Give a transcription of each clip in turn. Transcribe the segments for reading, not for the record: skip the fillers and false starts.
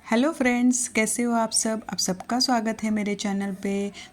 Hello friends, कैसे हो आप सब। आप सबका स्वागत है मेरे चैनल पे।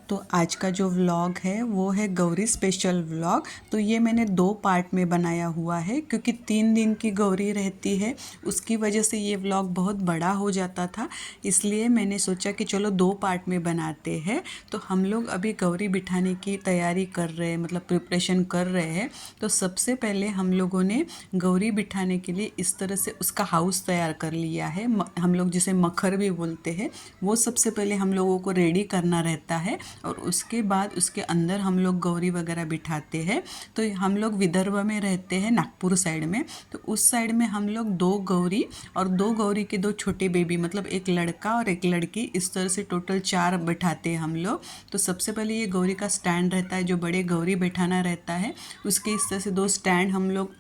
तो आज का जो व्लॉग है वो है गौरी स्पेशल व्लॉग। तो ये मैंने 2 पार्ट में बनाया हुआ है क्योंकि 3 दिन की गौरी रहती है, उसकी वजह से ये व्लॉग बहुत बड़ा हो जाता था। इसलिए मैंने सोचा कि चलो 2 पार्ट में बनाते हैं। तो हम लोग अभी गौरी बिठाने की तैयारी कर रहे हैं, मतलब प्रिपरेशन कर रहे हैं। तो सबसे पहले हम लोगों ने गौरी बिठाने के लिए इस तरह से उसका हाउस तैयार कर लिया है। हम लोग जिसे मखर भी बोलते हैं, वो सबसे पहले हम लोगों को रेडी करना रहता है और उसके बाद उसके अंदर हम लोग गौरी वगैरह बिठाते हैं। तो हम लोग विदर्भ में रहते हैं, नागपुर साइड में। तो उस साइड में हम लोग 2 गौरी और 2 गौरी के 2 छोटे बेबी, मतलब एक लड़का और एक लड़की, इस तरह से टोटल 4 बिठाते हैं हम लोग। तो सबसे पहले ये गौरी का स्टैंड रहता है, जो बड़े गौरी बैठाना रहता है, उसके इस तरह से 2 स्टैंड हम लोग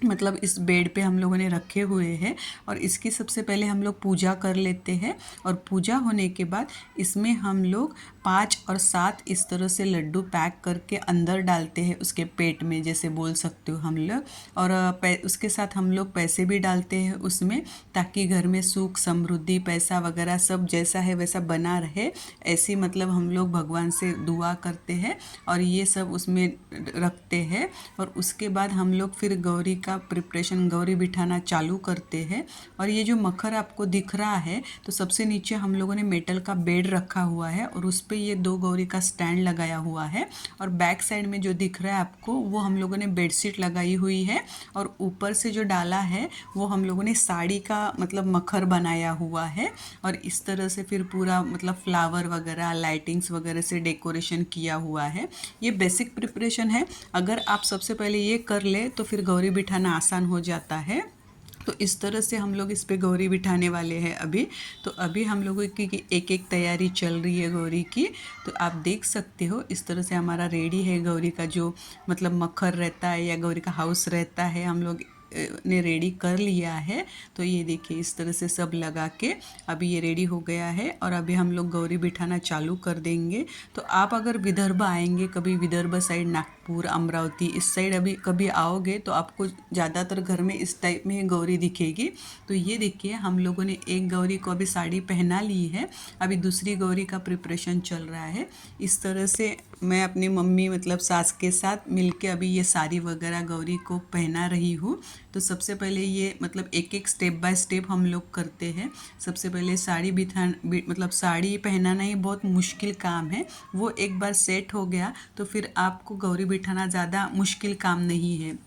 मतलब इस बेड पे हम लोगों ने रखे हुए हैं। और इसकी सबसे पहले हम लोग पूजा कर लेते हैं और पूजा होने के बाद इसमें हम लोग 5 और 7 इस तरह से लड्डू पैक करके अंदर डालते हैं, उसके पेट में जैसे बोल सकते हो हम लोग। और उसके साथ हम लोग पैसे भी डालते हैं उसमें, ताकि घर में सुख समृद्धि पैसा वगैरह सब जैसा है वैसा बना रहे। ऐसी मतलब हम लोग भगवान से दुआ करते हैं और ये सब उसमें रखते हैं। और उसके बाद हम लोग फिर गौरी का प्रिपरेशन, गौरी बिठाना चालू करते हैं। और ये जो मखर आपको दिख रहा है, तो सबसे नीचे हम लोगों ने मेटल का बेड रखा हुआ है और उस पे ये 2 गौरी का स्टैंड लगाया हुआ है। और बैक साइड में जो दिख रहा है आपको, वो हम लोगों ने बेडशीट लगाई हुई है। और ऊपर से जो डाला है वो हम लोगों ने साड़ी का मतलब मखर बनाया हुआ है। और इस तरह से फिर पूरा मतलब फ्लावर वगैरह लाइटिंग्स वगैरह से डेकोरेशन किया हुआ है। ये बेसिक प्रिपरेशन है। अगर आप सबसे पहले ये कर ले तो फिर गौरी बिठाना आसान हो जाता है। तो इस तरह से हम लोग इस पे गौरी बिठाने वाले हैं अभी। तो अभी हम लोगों की एक एक तैयारी चल रही है गौरी की। तो आप देख सकते हो इस तरह से हमारा रेडी है गौरी का जो मतलब मखर रहता है या गौरी का हाउस रहता है, हम लोग ने रेडी कर लिया है। तो ये देखिए इस तरह से सब लगा के अभी ये रेडी हो गया है और अभी हम लोग गौरी बिठाना चालू कर देंगे। तो आप अगर विदर्भ आएंगे कभी, विदर्भ साइड नागपुर अमरावती इस साइड अभी कभी आओगे, तो आपको ज़्यादातर घर में इस टाइप में गौरी दिखेगी। तो ये देखिए हम लोगों ने एक गौरी को अभी साड़ी पहना ली है, अभी दूसरी गौरी का प्रिपरेशन चल रहा है। इस तरह से मैं अपनी मम्मी मतलब सास के साथ मिलके अभी ये साड़ी वगैरह गौरी को पहना रही हूँ। तो सबसे पहले ये मतलब एक एक स्टेप बाय स्टेप हम लोग करते हैं। सबसे पहले साड़ी मतलब साड़ी पहनाना ही बहुत मुश्किल काम है। वो एक बार सेट हो गया तो फिर आपको गौरी बिठाना ज़्यादा मुश्किल काम नहीं है।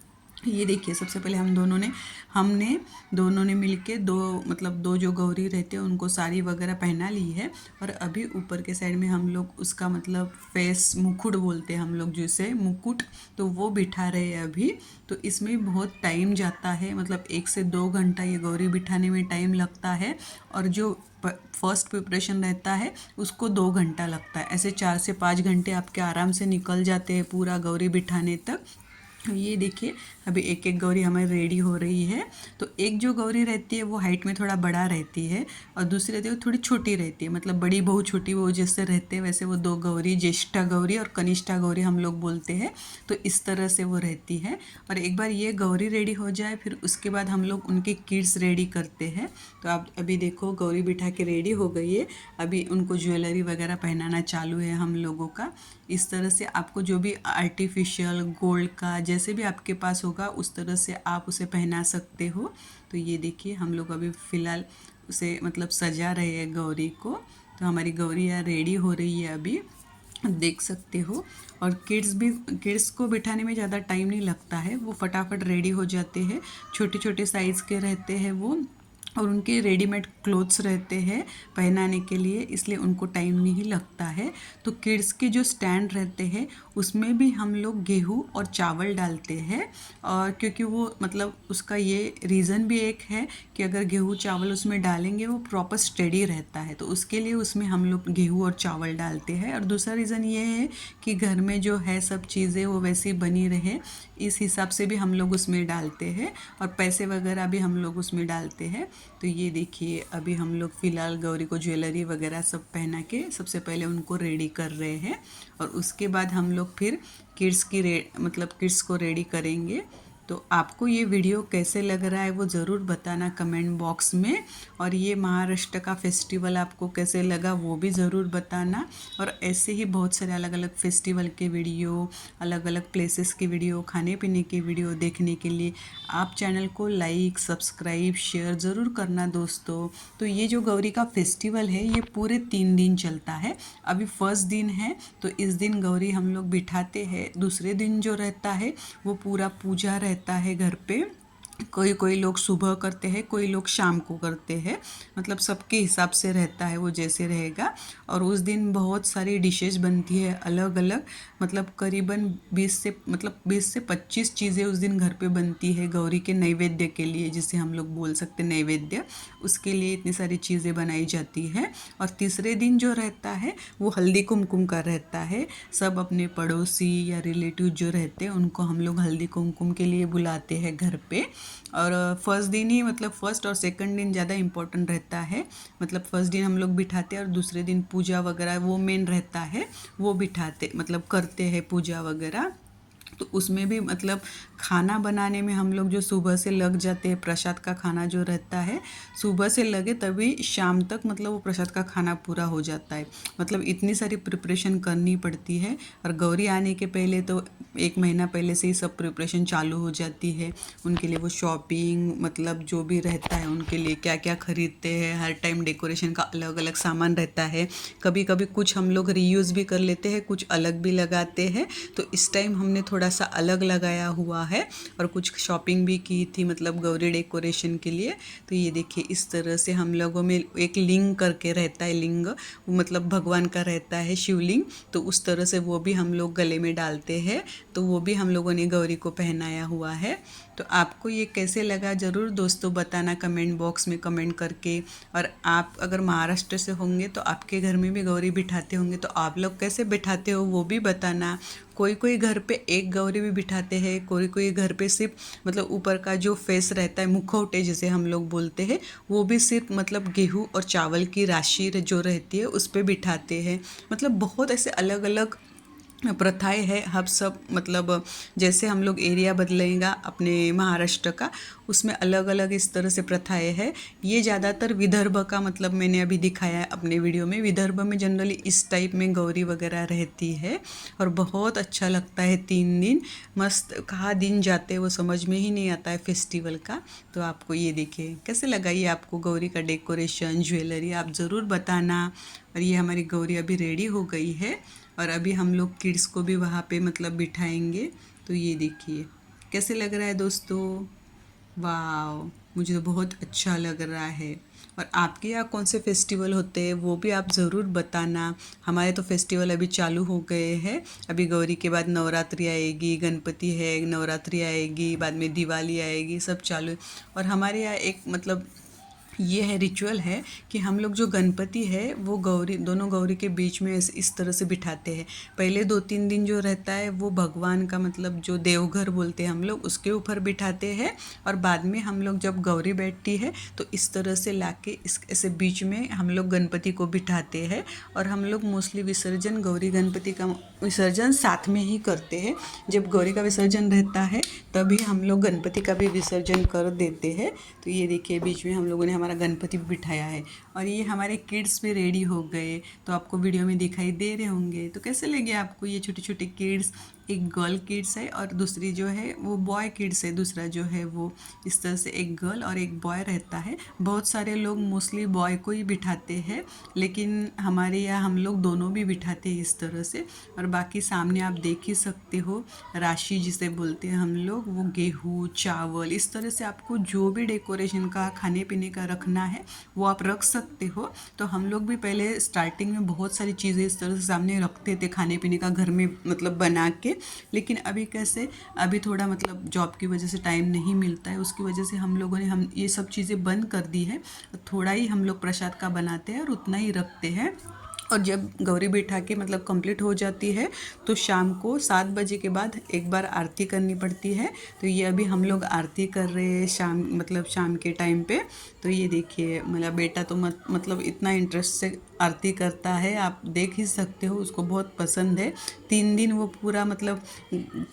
ये देखिए सबसे पहले हमने दोनों ने मिलके 2 मतलब 2 जो गौरी रहते हैं उनको साड़ी वगैरह पहना ली है। और अभी ऊपर के साइड में हम लोग उसका मतलब फेस मुकुट बोलते हैं हम लोग जिसे, मुकुट, तो वो बिठा रहे हैं अभी। तो इसमें बहुत टाइम जाता है, मतलब 1 से 2 घंटा ये गौरी बिठाने में टाइम लगता है। और जो फर्स्ट प्रिपरेशन रहता है उसको 2 घंटा लगता है। ऐसे 4 से 5 घंटे आपके आराम से निकल जाते हैं पूरा गौरी बिठाने तक। ये देखिए अभी एक एक गौरी हमारी रेडी हो रही है। तो एक जो गौरी रहती है वो हाइट में थोड़ा बड़ा रहती है और दूसरी रहती है वो थोड़ी छोटी रहती है, मतलब बड़ी बहू छोटी बहू जैसे रहते हैं वैसे वो 2 गौरी, ज्येष्ठा गौरी और कनिष्ठा गौरी हम लोग बोलते हैं। तो इस तरह से वो रहती है। और एक बार ये गौरी रेडी हो जाए फिर उसके बाद हम लोग उनके किड्स रेडी करते हैं। तो आप अभी देखो गौरी बिठा के रेडी हो गई है, अभी उनको ज्वेलरी वगैरह पहनाना चालू है हम लोगों का। इस तरह से आपको जो भी आर्टिफिशियल गोल्ड का जैसे भी आपके पास होगा उस तरह से आप उसे पहना सकते हो। तो ये देखिए हम लोग अभी फ़िलहाल उसे मतलब सजा रहे हैं गौरी को। तो हमारी गौरी यहाँ रेडी हो रही है अभी, देख सकते हो। और किड्स को बिठाने में ज़्यादा टाइम नहीं लगता है, वो फटाफट रेडी हो जाते हैं। छोटे छोटे साइज़ के रहते हैं वो और उनके रेडीमेड क्लोथ्स रहते हैं पहनाने के लिए, इसलिए उनको टाइम नहीं लगता है। तो किड्स के जो स्टैंड रहते हैं उसमें भी हम लोग गेहूँ और चावल डालते हैं। और क्योंकि वो मतलब उसका ये रीज़न भी एक है कि अगर गेहूँ चावल उसमें डालेंगे वो प्रॉपर स्टेडी रहता है, तो उसके लिए उसमें हम लोग गेहूँ और चावल डालते हैं। और दूसरा रीज़न ये है कि घर में जो है सब चीज़ें वो वैसी बनी रहे, इस हिसाब से भी हम लोग उसमें डालते हैं। और पैसे वगैरह भी हम लोग उसमें डालते हैं। तो ये देखिए अभी हम लोग फ़िलहाल गौरी को ज्वेलरी वगैरह सब पहना के सबसे पहले उनको रेडी कर रहे हैं। और उसके बाद हम लोग फिर किड्स को रेडी करेंगे। तो आपको ये वीडियो कैसे लग रहा है वो ज़रूर बताना कमेंट बॉक्स में। और ये महाराष्ट्र का फेस्टिवल आपको कैसे लगा वो भी ज़रूर बताना। और ऐसे ही बहुत सारे अलग अलग फेस्टिवल के वीडियो, अलग अलग प्लेसेस की वीडियो, खाने पीने की वीडियो देखने के लिए आप चैनल को लाइक, सब्सक्राइब, शेयर ज़रूर करना दोस्तों। तो ये जो गौरी का फेस्टिवल है ये पूरे 3 दिन चलता है। अभी फर्स्ट दिन है तो इस दिन गौरी हम लोग बिठाते हैं। दूसरे दिन जो रहता है वो पूरा पूजा रहता है घर पे। कोई कोई लोग सुबह करते हैं, कोई लोग शाम को करते हैं, मतलब सबके हिसाब से रहता है वो जैसे रहेगा। और उस दिन बहुत सारी डिशेस बनती है अलग अलग, मतलब करीबन 20 से 25 चीज़ें उस दिन घर पे बनती है गौरी के नैवेद्य के लिए, जिसे हम लोग बोल सकते हैं नैवेद्य। उसके लिए इतनी सारी चीज़ें बनाई जाती है। और तीसरे दिन जो रहता है वो हल्दी कुमकुम का रहता है। सब अपने पड़ोसी या रिलेटिव जो रहते हैं उनको हम लोग हल्दी कुमकुम के लिए बुलाते हैं घर पे। और फर्स्ट दिन ही, मतलब फर्स्ट और सेकंड दिन ज़्यादा इम्पोर्टेंट रहता है। मतलब फर्स्ट दिन हम लोग बिठाते हैं और दूसरे दिन पूजा वगैरह वो मेन रहता है, वो बिठाते मतलब करते हैं पूजा वगैरह। तो उसमें भी मतलब खाना बनाने में हम लोग जो सुबह से लग जाते हैं, प्रसाद का खाना जो रहता है सुबह से लगे तभी शाम तक मतलब वो प्रसाद का खाना पूरा हो जाता है। मतलब इतनी सारी प्रिपरेशन करनी पड़ती है। और गौरी आने के पहले तो 1 महीना पहले से ही सब प्रिपरेशन चालू हो जाती है। उनके लिए वो शॉपिंग, मतलब जो भी रहता है उनके लिए क्या क्या खरीदते हैं। हर टाइम डेकोरेशन का अलग अलग सामान रहता है। कभी कभी कुछ हम लोग रीयूज़ भी कर लेते हैं, कुछ अलग भी लगाते हैं। तो इस टाइम हमने थोड़ा सा अलग लगाया हुआ है और कुछ शॉपिंग भी की थी, मतलब गौरी डेकोरेशन के लिए। तो ये देखिए इस तरह से हम लोगों में एक लिंग करके रहता है, लिंग मतलब भगवान का रहता है, शिवलिंग। तो उस तरह से वो भी हम लोग गले में डालते हैं। तो वो भी हम लोगों ने गौरी को पहनाया हुआ है। तो आपको ये कैसे लगा ज़रूर दोस्तों बताना कमेंट बॉक्स में कमेंट करके। और आप अगर महाराष्ट्र से होंगे तो आपके घर में भी गौरी बिठाते होंगे, तो आप लोग कैसे बिठाते हो वो भी बताना। कोई कोई घर पे एक गौरी भी बिठाते हैं, कोई कोई घर पे सिर्फ मतलब ऊपर का जो फेस रहता है, मुखौटे जिसे हम लोग बोलते हैं, वो भी सिर्फ मतलब गेहूँ और चावल की राशि जो रहती है उस पर बिठाते हैं। मतलब बहुत ऐसे अलग अलग प्रथाएं है। हम सब मतलब जैसे हम लोग एरिया बदलेगा अपने महाराष्ट्र का, उसमें अलग अलग इस तरह से प्रथाएं है। ये ज़्यादातर विदर्भ का मतलब मैंने अभी दिखाया है अपने वीडियो में। विदर्भ में जनरली इस टाइप में गौरी वगैरह रहती है। और बहुत अच्छा लगता है 3 दिन, मस्त कहाँ दिन जाते हैं वो समझ में ही नहीं आता है फेस्टिवल का। तो आपको ये देखिए कैसे लगा ये आपको गौरी का डेकोरेशन, ज्वेलरी, आप ज़रूर बताना। और ये हमारी गौरी अभी रेडी हो गई है और अभी हम लोग किड्स को भी वहाँ पे मतलब बिठाएंगे। तो ये देखिए कैसे लग रहा है दोस्तों। वाह, मुझे तो बहुत अच्छा लग रहा है। और आपके यहाँ कौन से फेस्टिवल होते हैं वो भी आप ज़रूर बताना। हमारे तो फेस्टिवल अभी चालू हो गए हैं। अभी गौरी के बाद नवरात्रि आएगी, गणपति है, नवरात्रि आएगी, बाद में दिवाली आएगी, सब चालू है। और हमारे यहाँ एक मतलब ये है रिचुअल है कि हम लोग जो गणपति है वो गौरी, दोनों गौरी के बीच में इस तरह से बिठाते हैं। पहले 2-3 दिन जो रहता है वो भगवान का मतलब जो देवघर बोलते हैं हम लोग उसके ऊपर बिठाते हैं। और बाद में हम लोग जब गौरी बैठती है तो इस तरह से लाके इस ऐसे बीच में हम लोग गणपति को बिठाते हैं। और हम लोग मोस्टली विसर्जन, गौरी गणपति का विसर्जन साथ में ही करते हैं। जब गौरी का विसर्जन रहता है तभी हम लोग गणपति का भी विसर्जन कर देते हैं। तो ये देखिए बीच में हम लोगों ने हमारा गणपति भी बिठाया है। और ये हमारे किड्स भी रेडी हो गए, तो आपको वीडियो में दिखाई दे रहे होंगे। तो कैसे लगे आपको ये छोटे छोटे किड्स। एक गर्ल किड्स है और दूसरी जो है वो बॉय किड्स है। दूसरा जो है वो इस तरह से एक गर्ल और एक बॉय रहता है। बहुत सारे लोग मोस्टली बॉय को ही बिठाते हैं, लेकिन हमारे यहाँ हम लोग दोनों भी बिठाते हैं इस तरह से। और बाकी सामने आप देख ही सकते हो राशि जिसे बोलते हैं हम लोग, वो गेहूँ, चावल, इस तरह से आपको जो भी डेकोरेशन का, खाने पीने का रखना है वो आप रख सकते हो। तो हम लोग भी पहले स्टार्टिंग में बहुत सारी चीज़ें इस तरह से सामने रखते थे खाने पीने का घर में मतलब बना के। लेकिन अभी कैसे, अभी थोड़ा मतलब जॉब की वजह से टाइम नहीं मिलता है, उसकी वजह से हम लोगों ने हम ये सब चीज़ें बंद कर दी है। थोड़ा ही हम लोग प्रसाद का बनाते हैं और उतना ही रखते हैं। और जब गौरी बिठा के मतलब कंप्लीट हो जाती है तो शाम को 7 बजे के बाद एक बार आरती करनी पड़ती है। तो ये अभी हम लोग आरती कर रहे हैं शाम के टाइम पे। तो ये देखिए मेरा बेटा तो मतलब इतना इंटरेस्ट से आरती करता है, आप देख ही सकते हो, उसको बहुत पसंद है। 3 दिन वो पूरा मतलब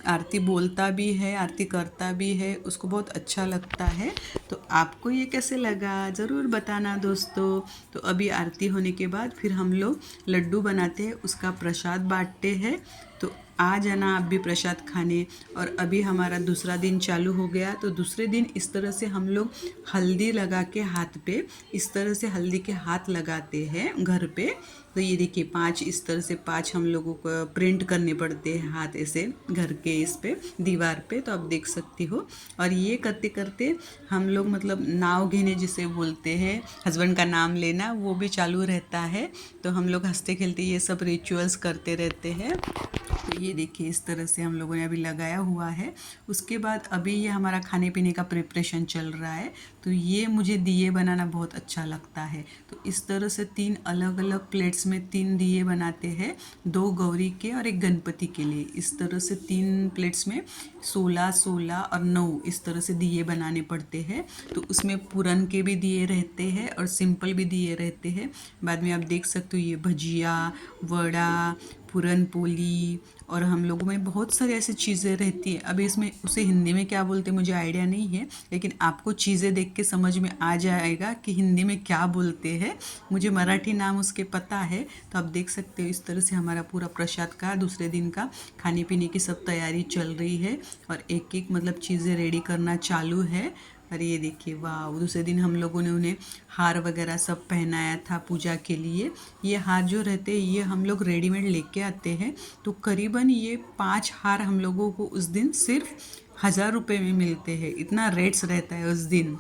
आरती बोलता भी है, आरती करता भी है, उसको बहुत अच्छा लगता है। तो आपको ये कैसे लगा ज़रूर बताना दोस्तों। तो अभी आरती होने के बाद फिर हम लोग लड्डू बनाते हैं, उसका प्रसाद बांटते हैं। तो आ जाना आप भी प्रसाद खाने। और अभी हमारा दूसरा दिन चालू हो गया। तो दूसरे दिन इस तरह से हम लोग हल्दी लगा के हाथ पे, इस तरह से हल्दी के हाथ लगाते हैं घर पे। तो ये देखिए 5 इस तरह से 5 हम लोगों को प्रिंट करने पड़ते हैं हाथ ऐसे घर के इस पे दीवार पे, तो आप देख सकती हो। और ये करते करते हम लोग मतलब नाव घेने जिसे बोलते हैं, हस्बैंड का नाम लेना, वो भी चालू रहता है। तो हम लोग हंसते खेलते ये सब रिचुअल्स करते रहते हैं। तो ये देखिए इस तरह से हम लोगों ने अभी लगाया हुआ है। उसके बाद अभी ये हमारा खाने पीने का प्रिपरेशन चल रहा है। तो ये मुझे दिए बनाना बहुत अच्छा लगता है। तो इस तरह से 3 अलग अलग प्लेट्स में 3 दिए बनाते हैं, 2 गौरी के और एक गणपति के लिए। इस तरह से 3 प्लेट्स में 16, 16 और 9 इस तरह से दिए बनाने पड़ते हैं। तो उसमें पूरन के भी दिए रहते हैं और सिंपल भी दिए रहते हैं। बाद में आप देख सकते हो ये भजिया, वड़ा, पूरन पोली और हम लोगों में बहुत सारी ऐसी चीज़ें रहती है। अभी इसमें उसे हिंदी में क्या बोलते हैं मुझे आइडिया नहीं है, लेकिन आपको चीज़ें देख के समझ में आ जाएगा कि हिंदी में क्या बोलते हैं। मुझे मराठी नाम उसके पता है। तो आप देख सकते हो इस तरह से हमारा पूरा प्रसाद का दूसरे दिन का खाने पीने की सब तैयारी चल रही है और एक एक मतलब चीज़ें रेडी करना चालू है। और ये देखिए वाह, दूसरे दिन हम लोगों ने उन्हें हार वगैरह सब पहनाया था पूजा के लिए। ये हार जो रहते हैं ये हम लोग रेडीमेड लेके आते हैं। तो करीबन ये 5 हार हम लोगों को उस दिन सिर्फ 1000 रुपये में मिलते हैं। इतना रेट्स रहता है उस दिन,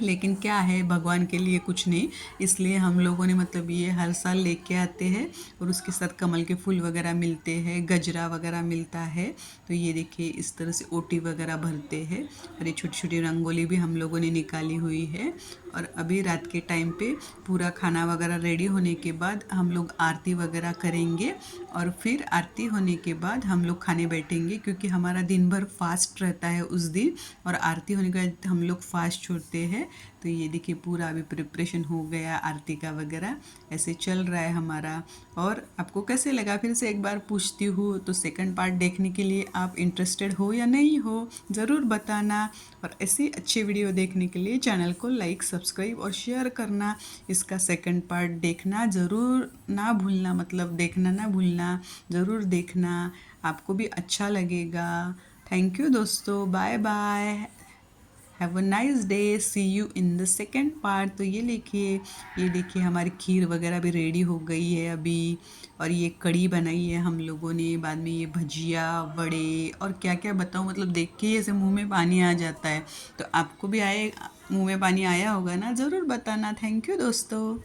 लेकिन क्या है भगवान के लिए कुछ नहीं, इसलिए हम लोगों ने मतलब ये हर साल लेके आते हैं। और उसके साथ कमल के फूल वगैरह मिलते हैं, गजरा वगैरह मिलता है। तो ये देखिए इस तरह से ओटी वगैरह भरते हैं और ये छोटी छोटी रंगोली भी हम लोगों ने निकाली हुई है। और अभी रात के टाइम पे पूरा खाना वगैरह रेडी होने के बाद हम लोग आरती वगैरह करेंगे और फिर आरती होने के बाद हम लोग खाने बैठेंगे, क्योंकि हमारा दिन भर फास्ट रहता है उस दिन और आरती होने के बाद हम लोग फास्ट छोड़ते हैं। तो ये देखिए पूरा अभी प्रिपरेशन हो गया आरती का वगैरह, ऐसे चल रहा है हमारा। और आपको कैसे लगा फिर से एक बार पूछती हूँ, तो सेकंड पार्ट देखने के लिए आप इंटरेस्टेड हो या नहीं हो ज़रूर बताना। और ऐसे अच्छे वीडियो देखने के लिए चैनल को लाइक, सब्सक्राइब और शेयर करना। इसका सेकंड पार्ट देखना ज़रूर ना भूलना, मतलब देखना ना भूलना, ज़रूर देखना, आपको भी अच्छा लगेगा। थैंक यू दोस्तों, bye bye, have a nice day, see you in the second part. तो ये देखिए हमारी खीर वगैरह भी रेडी हो गई है अभी। और ये कढ़ी बनाई है हम लोगों ने, बाद में ये भजिया, वड़े और क्या क्या बताऊँ, मतलब देख के ही ऐसे मुंह में पानी आ जाता है। तो आपको भी आए, मुंह में पानी आया होगा ना, ज़रूर बताना। थैंक यू दोस्तों।